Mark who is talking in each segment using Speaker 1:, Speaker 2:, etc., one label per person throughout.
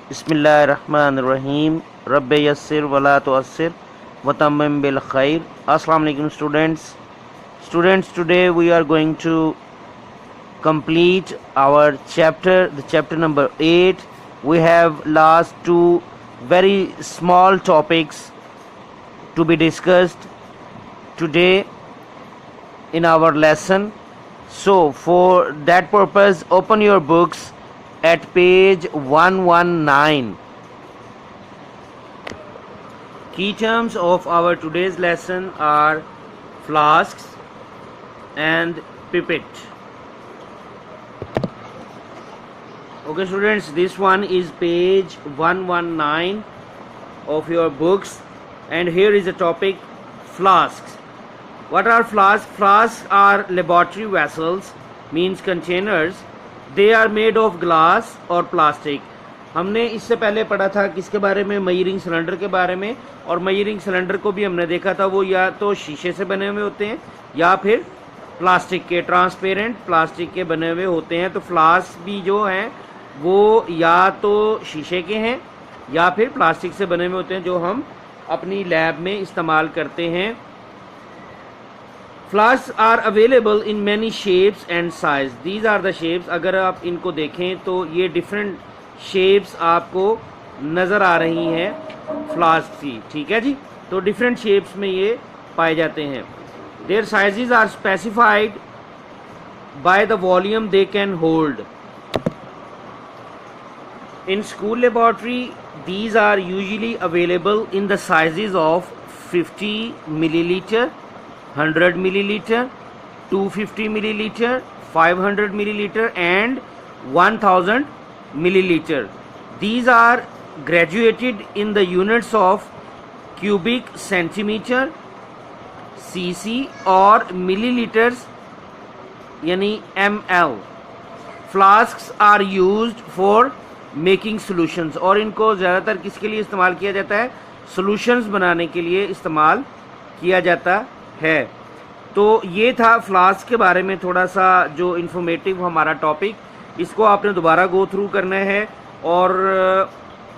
Speaker 1: बिस्मिल्लाहिर्रहमानिर्रहीम रब्बे यस्सिर वला तुअस्सिर वतम्मिम बिल खैर। अस्सलाम वालेकुम students, today we are going to complete our chapter number 8. We have last two very small topics to be discussed today in our lesson. So for that purpose, open your books at page 119. Key terms of our today's lesson are flasks and pipette. Okay students, this one is page 119 of your books, and here is the topic flasks. What are flasks? Flasks are laboratory vessels, means containers. They are made of glass or plastic. हमने इससे पहले पढ़ा था किसके बारे में, measuring cylinder के बारे में, और मेजरिंग सिलेंडर को भी हमने देखा था वो या तो शीशे से बने हुए होते हैं या फिर प्लास्टिक के, ट्रांसपेरेंट प्लास्टिक के बने हुए होते हैं। तो फ्लास्क भी जो हैं वो या तो शीशे के हैं या फिर प्लास्टिक से बने हुए होते हैं जो हम अपनी लैब में इस्तेमाल करते हैं। Flask are available in many shapes and size. These are the shapes. अगर आप इनको देखें तो ये डिफरेंट शेप्स आपको नज़र आ रही हैं फ्लास्क की, ठीक है जी। तो डिफरेंट शेप्स में ये पाए जाते हैं। Their sizes are specified by the volume they can hold. In school laboratory, these are usually available in the sizes of 50 milliliter, 100 milliliter, 250 milliliter, 500 milliliter and 1000 milliliter. These are graduated in the units of cubic centimeter, cc और milliliters यानी ml. Flasks are used for making solutions, और इनको ज़्यादातर किसके लिए इस्तेमाल किया जाता है? सॉल्यूशंस बनाने के लिए इस्तेमाल किया जाता है। तो ये था फ्लास्क के बारे में थोड़ा सा जो इन्फॉर्मेटिव हमारा टॉपिक। इसको आपने दोबारा गो थ्रू करना है और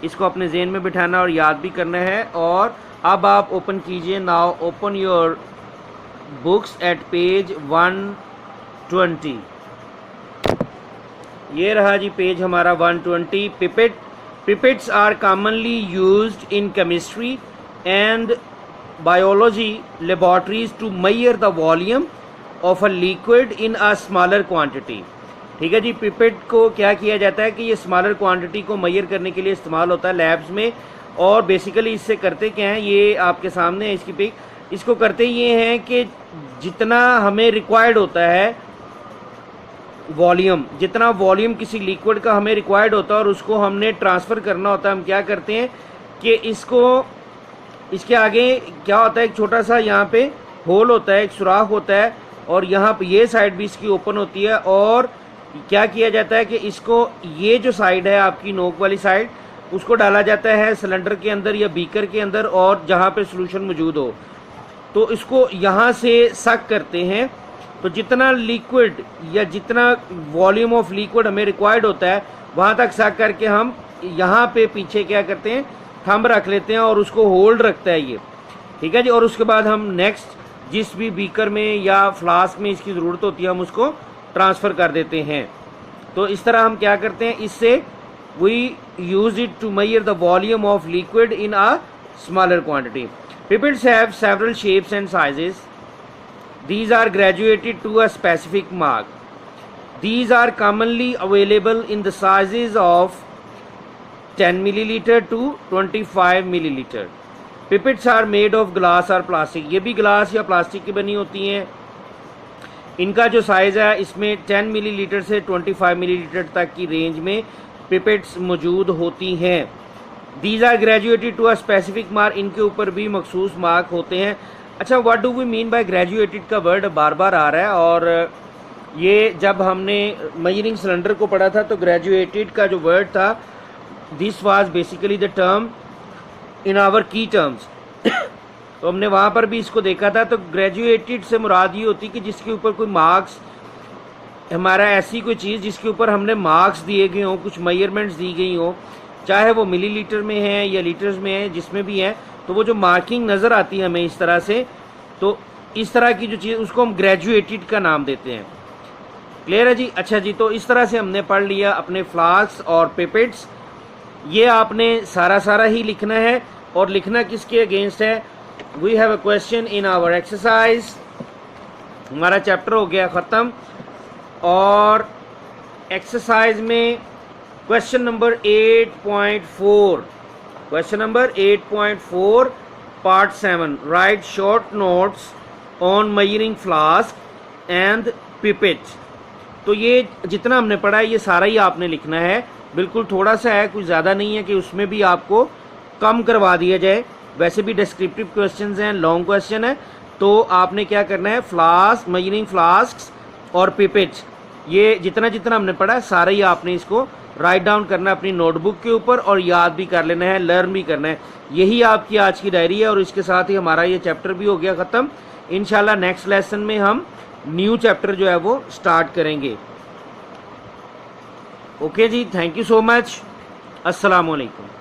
Speaker 1: इसको अपने ज़हन में बिठाना और याद भी करना है। और अब आप ओपन कीजिए, now open your books at page 120। ये रहा जी पेज हमारा 120। Pipettes are commonly used in chemistry and biology laboratories to measure the volume of a liquid in a smaller quantity. ठीक है जी। पिपेट को क्या किया जाता है कि ये स्मॉलर क्वांटिटी को मेजर करने के लिए इस्तेमाल होता है लैब्स में। और बेसिकली इससे करते क्या हैं, ये आपके सामने है इसकी पिक। इसको करते ये हैं कि जितना हमें रिक्वायर्ड होता है वॉल्यूम, जितना वॉल्यूम किसी लिक्विड का हमें रिक्वायर्ड होता है और उसको हमने ट्रांसफ़र करना होता है, हम क्या करते हैं कि इसके आगे क्या होता है, एक छोटा सा यहाँ पे होल होता है, एक सुराख होता है, और यहाँ पे ये साइड भी इसकी ओपन होती है। और क्या किया जाता है कि इसको, ये जो साइड है आपकी नोक वाली साइड, उसको डाला जाता है सिलेंडर के अंदर या बीकर के अंदर, और जहाँ पे सोल्यूशन मौजूद हो तो इसको यहाँ से सक करते हैं। तो जितना लिक्विड या जितना वॉल्यूम ऑफ लिक्विड हमें रिक्वायर्ड होता है वहाँ तक सक करके हम यहाँ पे पीछे क्या करते हैं, थंब रख लेते हैं और उसको होल्ड रखता है ये, ठीक है जी। और उसके बाद हम नेक्स्ट जिस भी बीकर में या फ्लास्क में इसकी ज़रूरत होती है हम उसको ट्रांसफ़र कर देते हैं। तो इस तरह हम क्या करते हैं, इससे we use it to measure the volume of liquid in a smaller quantity. Pipettes have several shapes and sizes. These are graduated to a specific mark. These are commonly available in the sizes of 10 milliliter to 25 milliliter. Pipettes are made of glass or plastic. ये भी glass या plastic की बनी होती हैं। इनका जो size है इसमें 10 मिलीलीटर से 25 मिलीलीटर तक की रेंज में पिपेट्स मौजूद होती हैं। These are graduated to a specific mark. इनके ऊपर भी मखसूस मार्क होते हैं। अच्छा, what do we mean by graduated का वर्ड बार बार आ रहा है, और ये जब हमने मेजरिंग सिलेंडर को पढ़ा था तो ग्रेजुएटेड का जो वर्ड था, this was basically the term in our की टर्म्स। तो हमने वहाँ पर भी इसको देखा था। तो ग्रेजुएटेड से मुराद ये होती कि जिसके ऊपर कोई मार्क्स, हमारा ऐसी कोई चीज़ जिसके ऊपर हमने मार्क्स दिए गए हों, कुछ मेजरमेंट्स दी गई हों। चाहे वो मिलीलीटर में है या लीटर्स में है, जिसमें भी है, तो वो जो मार्किंग नज़र आती है हमें इस तरह से, तो इस तरह की जो चीज़ उसको हम ग्रेजुएटेड का नाम देते हैं। क्लियर है जी? अच्छा जी, तो इस तरह से हमने पढ़ लिया अपने फ्लास्क और पिपेट्स। ये आपने सारा ही लिखना है, और लिखना किसके अगेंस्ट है? We have a question in our exercise. हमारा चैप्टर हो गया ख़त्म, और एक्सरसाइज में question number 8.4, question number 8.4 part 7, write short notes on measuring flask and pipette. तो ये जितना हमने पढ़ा है ये सारा ही आपने लिखना है, बिल्कुल थोड़ा सा है, कुछ ज़्यादा नहीं है कि उसमें भी आपको कम करवा दिया जाए। वैसे भी डिस्क्रिप्टिव क्वेश्चंस हैं, लॉन्ग क्वेश्चन है, तो आपने क्या करना है, फ्लास्क, मेजरिंग फ्लास्क और पिपेट, ये जितना जितना हमने पढ़ा है सारा ही आपने इसको राइट डाउन करना है अपनी नोटबुक के ऊपर, और याद भी कर लेना है, लर्न भी करना है। यही आपकी आज की डायरी है, और इसके साथ ही हमारा ये चैप्टर भी हो गया ख़त्म। इंशाल्लाह नेक्स्ट लेसन में हम न्यू चैप्टर जो है वो स्टार्ट करेंगे। ओके जी, थैंक यू सो मच। अस्सलाम वालेकुम।